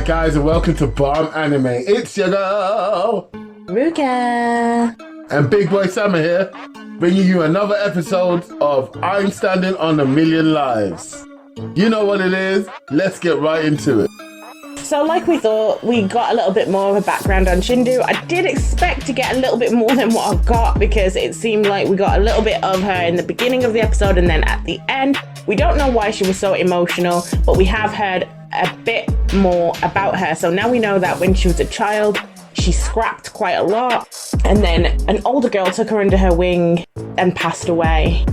Alright guys, and welcome to Bomb Anime. It's your girl Ruka and Big Boy Summer here, bringing you another episode of I'm Standing on a Million Lives. You know what it is, let's get right into it. So like we thought, we got a little bit more of a background on Shindu. I did expect to get a little bit more than what I got because it seemed like we got a little bit of her in the beginning of the episode and then at the end. We don't know why she was so emotional, but we have heard a bit more about her. So now we know that when she was a child, she scrapped quite a lot. And then an older girl took her under her wing and passed away.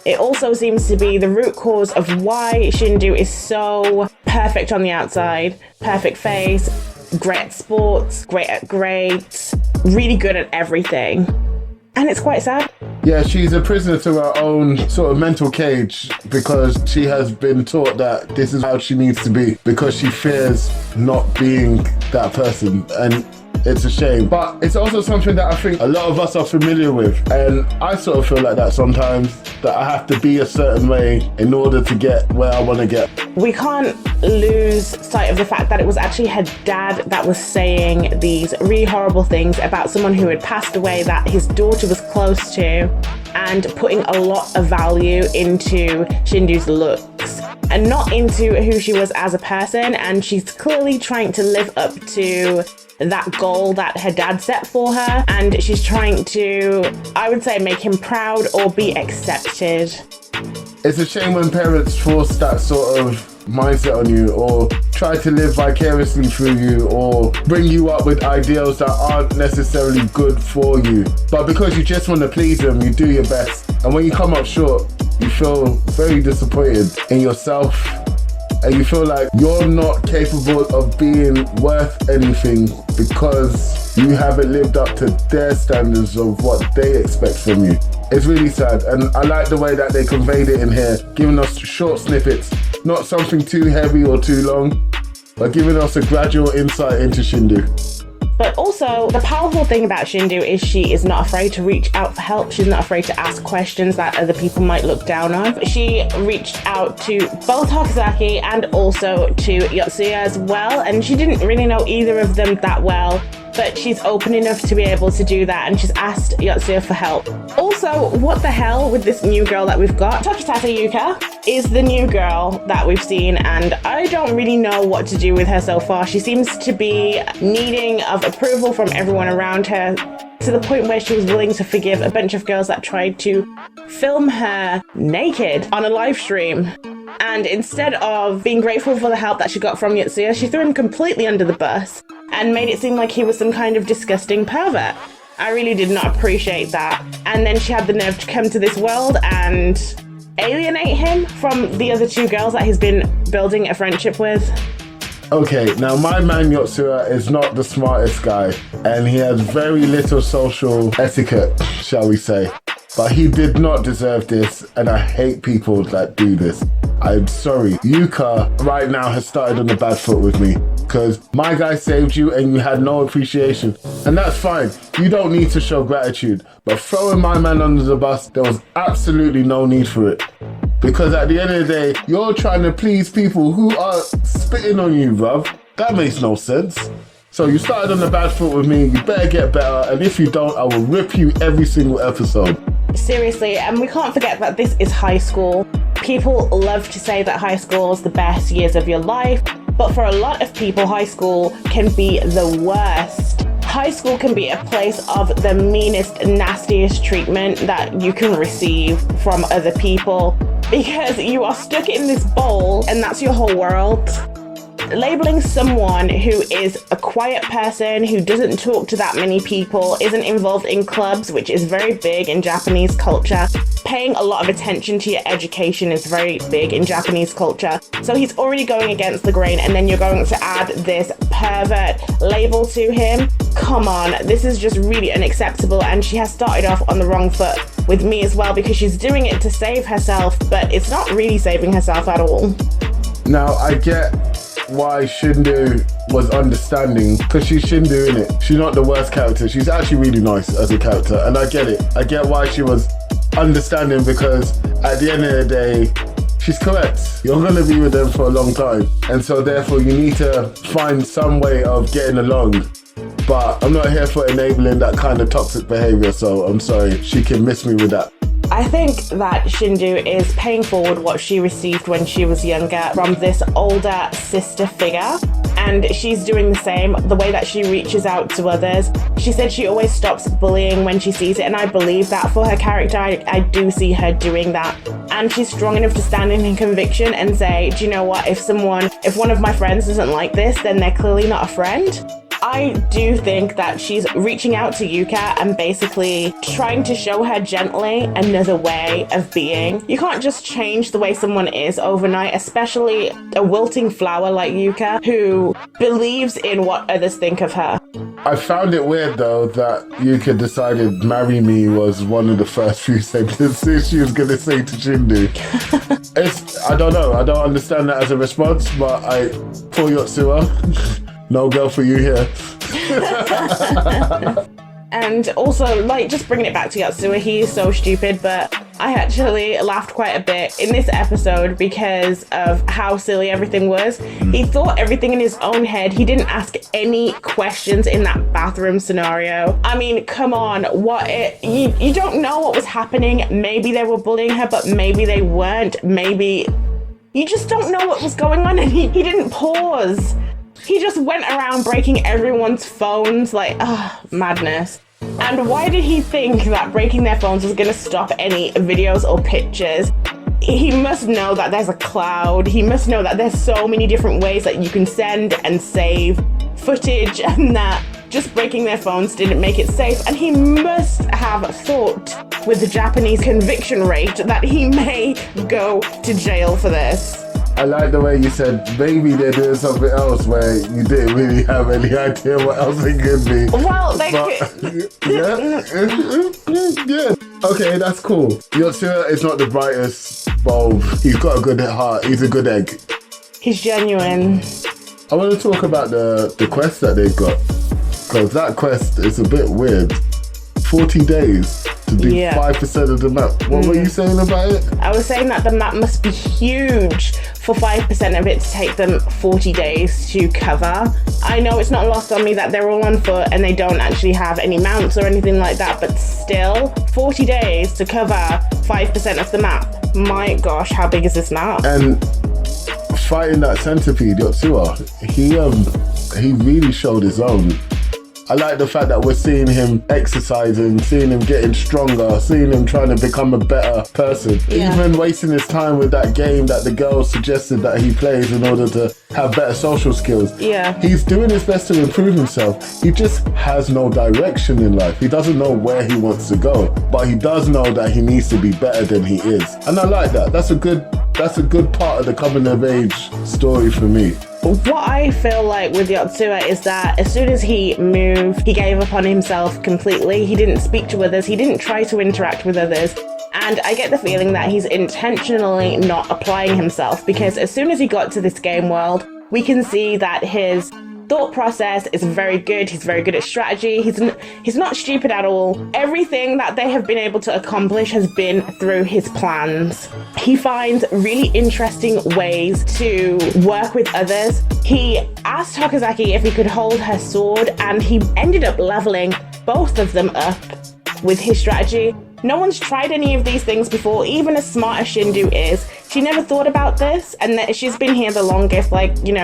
It also seems to be the root cause of why Shindu is so perfect on the outside, perfect face, great at sports, great at grades, really good at everything. And it's quite sad. Yeah, she's a prisoner to her own sort of mental cage because she has been taught that this is how she needs to be because she fears not being that person. And it's a shame, but it's also something that I think a lot of us are familiar with, and I sort of feel like that sometimes, that I have to be a certain way in order to get where I want to get. We can't lose sight of the fact that it was actually her dad that was saying these really horrible things about someone who had passed away that his daughter was close to, and putting a lot of value into Shindu's looks and not into who she was as a person. And she's clearly trying to live up to that goal that her dad set for her, and she's trying to, I would say, make him proud or be accepted. It's a shame when parents force that sort of mindset on you, or try to live vicariously through you, or bring you up with ideals that aren't necessarily good for you. But because you just want to please them, you do your best. And when you come up short, you feel very disappointed in yourself. And you feel like you're not capable of being worth anything because you haven't lived up to their standards of what they expect from you. It's really sad, and I like the way that they conveyed it in here, giving us short snippets, not something too heavy or too long, but giving us a gradual insight into Shindu. But also, the powerful thing about Shindu is she is not afraid to reach out for help. She's not afraid to ask questions that other people might look down on. She reached out to both Hakusaki and also to Yotsuya as well, and she didn't really know either of them that well, but she's open enough to be able to do that, and she's asked Yotsuya for help. Also, what the hell with this new girl that we've got? Tokitata Yuka is the new girl that we've seen, and I don't really know what to do with her so far. She seems to be needing of approval from everyone around her, to the point where she was willing to forgive a bunch of girls that tried to film her naked on a live stream. And instead of being grateful for the help that she got from Yotsuya, she threw him completely under the bus and made it seem like he was some kind of disgusting pervert. I really did not appreciate that. And then she had the nerve to come to this world and alienate him from the other two girls that he's been building a friendship with. Okay, now my man Yotsuya is not the smartest guy, and he has very little social etiquette, shall we say. But he did not deserve this, and I hate people that do this. I'm sorry. Yuka right now has started on a bad foot with me, because my guy saved you and you had no appreciation. And that's fine. You don't need to show gratitude. But throwing my man under the bus, there was absolutely no need for it. Because at the end of the day, you're trying to please people who are spitting on you, bruv. That makes no sense. So you started on a bad foot with me, you better get better, and if you don't, I will rip you every single episode. Seriously, and we can't forget that this is high school. People love to say that high school is the best years of your life, but for a lot of people, high school can be the worst. High school can be a place of the meanest, nastiest treatment that you can receive from other people, because you are stuck in this bowl and that's your whole world. Labeling someone who is a quiet person, who doesn't talk to that many people, isn't involved in clubs, which is very big in Japanese culture. Paying a lot of attention to your education is very big in Japanese culture. So he's already going against the grain, and then you're going to add this pervert label to him. Come on, this is just really unacceptable, and she has started off on the wrong foot with me as well, because she's doing it to save herself, but it's not really saving herself at all. Now, I get why Shindu was understanding, because she's Shindu, innit? She's not the worst character. She's actually really nice as a character, and I get it. I get why she was understanding, because at the end of the day, she's correct. You're going to be with them for a long time. And so therefore you need to find some way of getting along. But I'm not here for enabling that kind of toxic behavior. So I'm sorry, she can miss me with that. I think that Shindu is paying forward what she received when she was younger from this older sister figure. And she's doing the same, the way that she reaches out to others. She said she always stops bullying when she sees it, and I believe that for her character. I do see her doing that. And she's strong enough to stand in her conviction and say, do you know what, if one of my friends doesn't like this, then they're clearly not a friend. I do think that she's reaching out to Yuka and basically trying to show her gently another way of being. You can't just change the way someone is overnight, especially a wilting flower like Yuka who believes in what others think of her. I found it weird though that Yuka decided marry me was one of the first few sentences she was going to say to Shindu. I don't know. I don't understand that as a response, but for Yotsuba, no girl for you here. And also, just bringing it back to Yotsuba, he is so stupid, but I actually laughed quite a bit in this episode because of how silly everything was. He thought everything in his own head. He didn't ask any questions in that bathroom scenario. I mean, come on, you don't know what was happening. Maybe they were bullying her, but maybe they weren't. Maybe you just don't know what was going on, and he didn't pause. He just went around breaking everyone's phones, madness. And why did he think that breaking their phones was going to stop any videos or pictures? He must know that there's a cloud. He must know that there's so many different ways that you can send and save footage, and that just breaking their phones didn't make it safe. And he must have thought, with the Japanese conviction rate, that he may go to jail for this. I like the way you said maybe they're doing something else where you didn't really have any idea what else it could be. Well, yeah. Okay, that's cool. Yotsuya is not the brightest bulb. He's got a good heart. He's a good egg. He's genuine. I want to talk about the quest that they've got, because that quest is a bit weird. 40 days to do 5% of the map. What were you saying about it? I was saying that the map must be huge for 5% of it to take them 40 days to cover. I know it's not lost on me that they're all on foot and they don't actually have any mounts or anything like that, but still, 40 days to cover 5% of the map. My gosh, how big is this map? And fighting that centipede, Yotsuya, he really showed his own. I like the fact that we're seeing him exercising, seeing him getting stronger, seeing him trying to become a better person. Yeah. Even wasting his time with that game that the girls suggested that he plays in order to have better social skills. Yeah. He's doing his best to improve himself. He just has no direction in life. He doesn't know where he wants to go, but he does know that he needs to be better than he is. And I like that. That's a good part of the coming of age story for me. What I feel like with Yotsuya is that as soon as he moved, he gave up on himself completely. He didn't speak to others. He didn't try to interact with others. And I get the feeling that he's intentionally not applying himself, because as soon as he got to this game world, we can see that his thought process is very good. He's very good at strategy. He's not stupid at all. Everything that they have been able to accomplish has been through his plans. He finds really interesting ways to work with others. He asked Hokusaki if he could hold her sword, and he ended up leveling both of them up with his strategy. No one's tried any of these things before, even as smart as Shindu is. She never thought about this, and that she's been here the longest,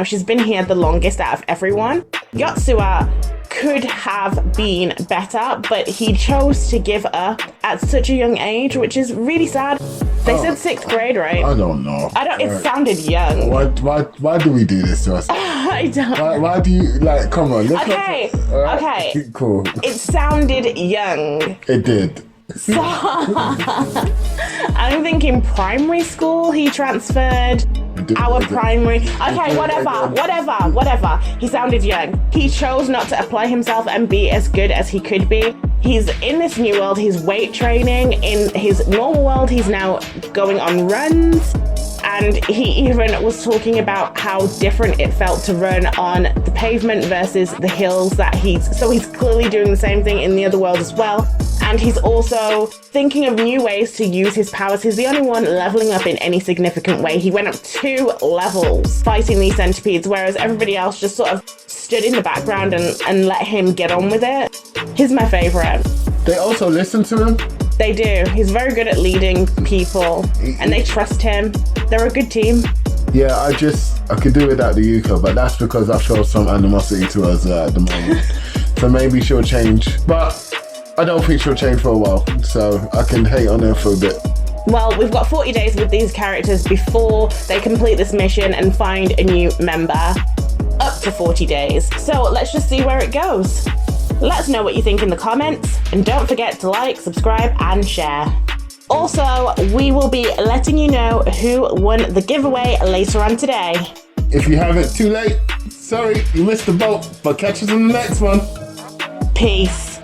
she's been here the longest out of everyone. Yotsuya could have been better, but he chose to give up at such a young age, which is really sad. They said 6th grade, right? I don't know. It sounded young. Why do we do this to us? I don't. Why do you, come on. Okay. Cool. It sounded young. It did. So, I'm thinking primary school, he transferred. Our primary. Okay, whatever. He sounded young. He chose not to apply himself and be as good as he could be. He's in this new world, he's weight training. In his normal world, he's now going on runs. And he even was talking about how different it felt to run on the pavement versus the hills that he's clearly doing the same thing in the other world as well. and he's also thinking of new ways to use his powers. He's the only one leveling up in any significant way. He went up 2 levels fighting these centipedes, whereas everybody else just sort of stood in the background and let him get on with it. He's my favorite. They also listen to him. They do. He's very good at leading people, and they trust him. They're a good team. Yeah, I could do without the Yuka, but that's because I've shown some animosity to her at the moment. So maybe she'll change, but I don't think she'll change for a while, so I can hate on her for a bit. Well, we've got 40 days with these characters before they complete this mission and find a new member. Up to 40 days. So let's just see where it goes. Let us know what you think in the comments, and don't forget to like, subscribe, and share. Also, we will be letting you know who won the giveaway later on today. If you haven't, too late. Sorry, you missed the boat, but catch us in the next one. Peace.